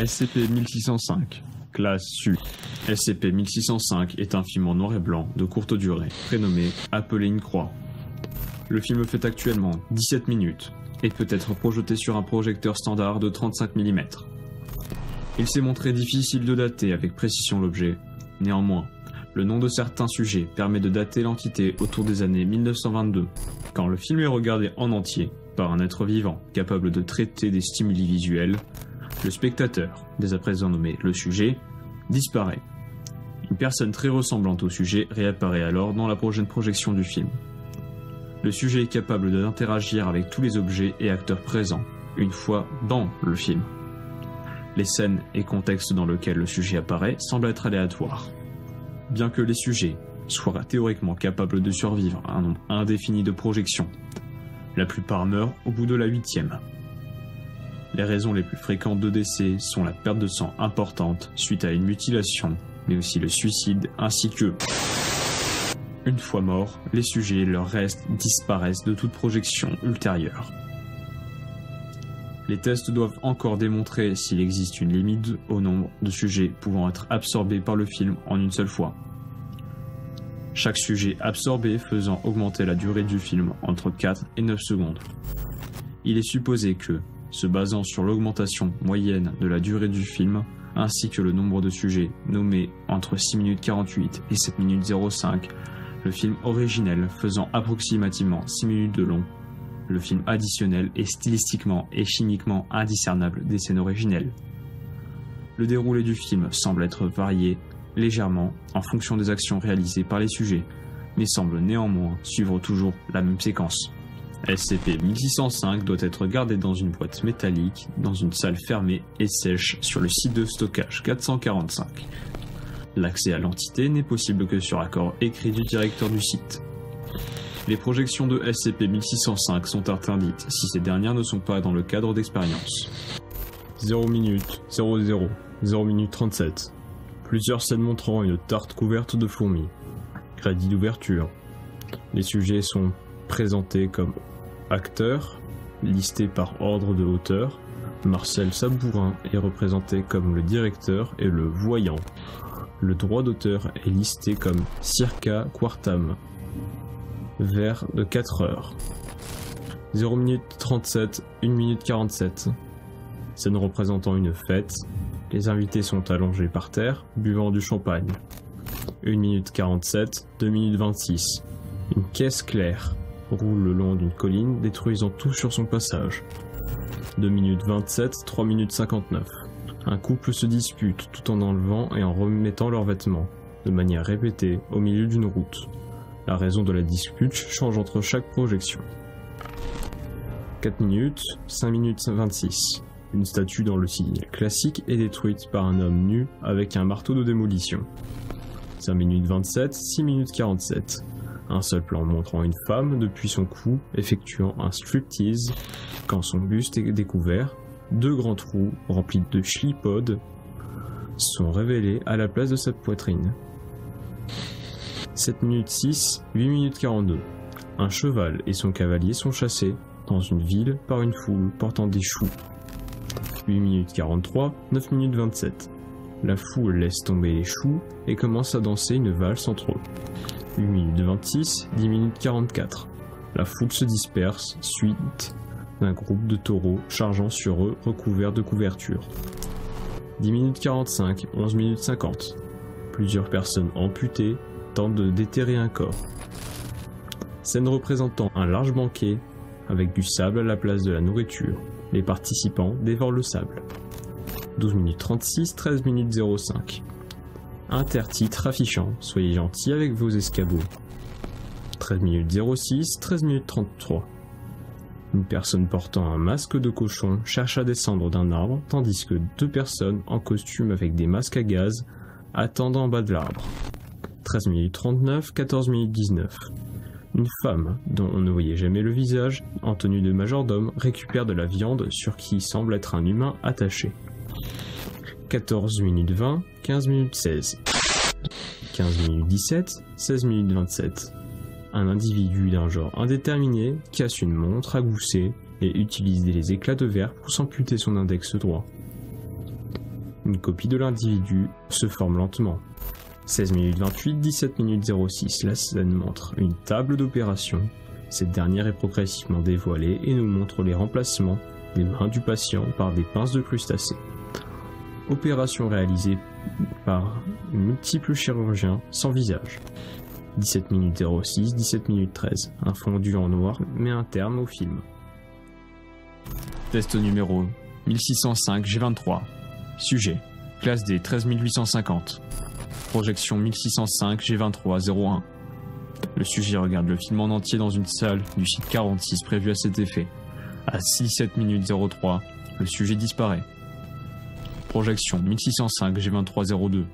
SCP-1605, classe SU. SCP-1605 est un film en noir et blanc de courte durée, prénommé Appeler une croix. Le film fait actuellement 17 minutes et peut être projeté sur un projecteur standard de 35 mm. Il s'est montré difficile de dater avec précision l'objet. Néanmoins, le nom de certains sujets permet de dater l'entité autour des années 1922, quand le film est regardé en entier par un être vivant capable de traiter des stimuli visuels. Le spectateur, dès à présent nommé le sujet, disparaît. Une personne très ressemblante au sujet réapparaît alors dans la prochaine projection du film. Le sujet est capable d'interagir avec tous les objets et acteurs présents, une fois dans le film. Les scènes et contextes dans lesquels le sujet apparaît semblent être aléatoires. Bien que les sujets soient théoriquement capables de survivre à un nombre indéfini de projections, la plupart meurent au bout de la 8e. Les raisons les plus fréquentes de décès sont la perte de sang importante suite à une mutilation, mais aussi le suicide ainsi que... Une fois morts, les sujets et leurs restes disparaissent de toute projection ultérieure. Les tests doivent encore démontrer s'il existe une limite au nombre de sujets pouvant être absorbés par le film en une seule fois. Chaque sujet absorbé faisant augmenter la durée du film entre 4 et 9 secondes. Il est supposé que, se basant sur l'augmentation moyenne de la durée du film, ainsi que le nombre de sujets nommés entre 6 minutes 48 et 7 minutes 05, le film originel faisant approximativement 6 minutes de long, le film additionnel est stylistiquement et chimiquement indiscernable des scènes originelles. Le déroulé du film semble être varié légèrement en fonction des actions réalisées par les sujets, mais semble néanmoins suivre toujours la même séquence. SCP-1605 doit être gardé dans une boîte métallique, dans une salle fermée et sèche sur le site de stockage 445. L'accès à l'entité n'est possible que sur accord écrit du directeur du site. Les projections de SCP-1605 sont interdites si ces dernières ne sont pas dans le cadre d'expériences. 0 minutes 00, 0 minutes 37. Plusieurs scènes montrant une tarte couverte de fourmis. Crédit d'ouverture. Les sujets sont présentés comme acteurs, listés par ordre de hauteur. Marcel Sabourin est représenté comme le directeur et le voyant. Le droit d'auteur est listé comme Circa Quartam. Vers de 4 heures. 0 minute 37, 1 minute 47. Scène représentant une fête. Les invités sont allongés par terre, buvant du champagne. 1 minute 47, 2 minutes 26. Une caisse claire roule le long d'une colline, détruisant tout sur son passage. 2 minutes 27, 3 minutes 59. Un couple se dispute tout en enlevant et en remettant leurs vêtements, de manière répétée, au milieu d'une route. La raison de la dispute change entre chaque projection. 4 minutes, 5 minutes 26. Une statue dans le signe classique est détruite par un homme nu avec un marteau de démolition. 5 minutes 27, 6 minutes 47. Un seul plan montrant une femme depuis son cou effectuant un striptease. Quand son buste est découvert, 2 grands trous remplis de chlipodes sont révélés à la place de sa poitrine. 7 minutes 6, 8 minutes 42. Un cheval et son cavalier sont chassés dans une ville par une foule portant des choux. 8 minutes 43, 9 minutes 27. La foule laisse tomber les choux et commence à danser une valse entre eux. 8 minutes 26, 10 minutes 44. La foule se disperse suite d'un groupe de taureaux chargeant sur eux recouverts de couvertures. 10 minutes 45, 11 minutes 50. Plusieurs personnes amputées tentent de déterrer un corps. Scène représentant un large banquet avec du sable à la place de la nourriture. Les participants dévorent le sable. 12 minutes 36, 13 minutes 05. Intertitre affichant « Soyez gentils avec vos escabeaux ». 13 minutes 06, 13 minutes 33. Une personne portant un masque de cochon cherche à descendre d'un arbre, tandis que 2 personnes en costume avec des masques à gaz attendent en bas de l'arbre. 13 minutes 39, 14 minutes 19. Une femme, dont on ne voyait jamais le visage, en tenue de majordome, récupère de la viande sur qui semble être un humain attaché. 14 minutes 20, 15 minutes 16. 15 minutes 17, 16 minutes 27. Un individu d'un genre indéterminé casse une montre à gousset et utilise des éclats de verre pour s'amputer son index droit. Une copie de l'individu se forme lentement. 16 minutes 28, 17 minutes 06, la scène montre une table d'opération. Cette dernière est progressivement dévoilée et nous montre les remplacements des mains du patient par des pinces de crustacés. Opération réalisée par multiples chirurgiens sans visage. 17 minutes 06, 17 minutes 13, un fondu en noir met un terme au film. Test numéro 1605 G23. Sujet, classe D 13850. Projection 1605 G23 01. Le sujet regarde le film en entier dans une salle du site 46 prévu à cet effet. À 17 minutes 03, le sujet disparaît. Projection 1605 G23 02.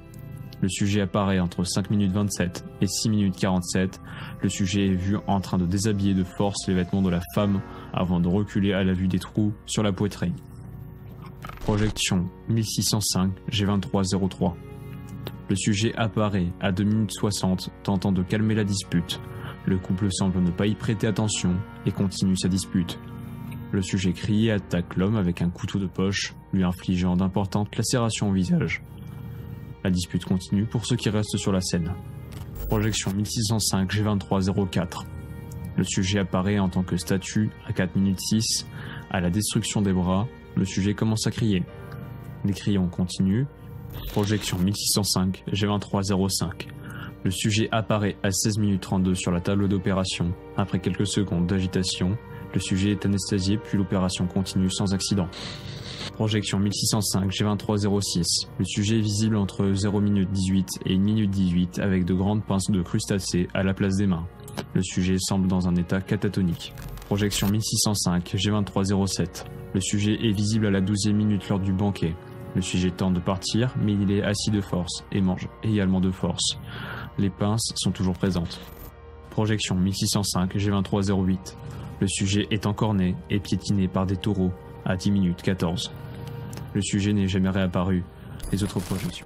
Le sujet apparaît entre 5 minutes 27 et 6 minutes 47. Le sujet est vu en train de déshabiller de force les vêtements de la femme avant de reculer à la vue des trous sur la poitrine. Projection 1605 G23 03. Le sujet apparaît à 2 minutes 60, tentant de calmer la dispute. Le couple semble ne pas y prêter attention et continue sa dispute. Le sujet crie et attaque l'homme avec un couteau de poche, lui infligeant d'importantes lacérations au visage. La dispute continue pour ceux qui restent sur la scène. Projection 1605 G23 04. Le sujet apparaît en tant que statue à 4 minutes 6. À la destruction des bras, le sujet commence à crier. Les crayons continuent. Projection 1605 G23 05. Le sujet apparaît à 16 minutes 32 sur la table d'opération. Après quelques secondes d'agitation, le sujet est anesthésié puis l'opération continue sans accident. Projection 1605 G23 06. Le sujet est visible entre 0 minute 18 et 1 minute 18 avec de grandes pinces de crustacés à la place des mains. Le sujet semble dans un état catatonique. Projection 1605 G23 07. Le sujet est visible à la 12e minute lors du banquet. Le sujet tente de partir, mais il est assis de force et mange également de force. Les pinces sont toujours présentes. Projection 1605 G23 08. Le sujet est encore né et piétiné par des taureaux à 10 minutes 14. Le sujet n'est jamais réapparu. Les autres projections.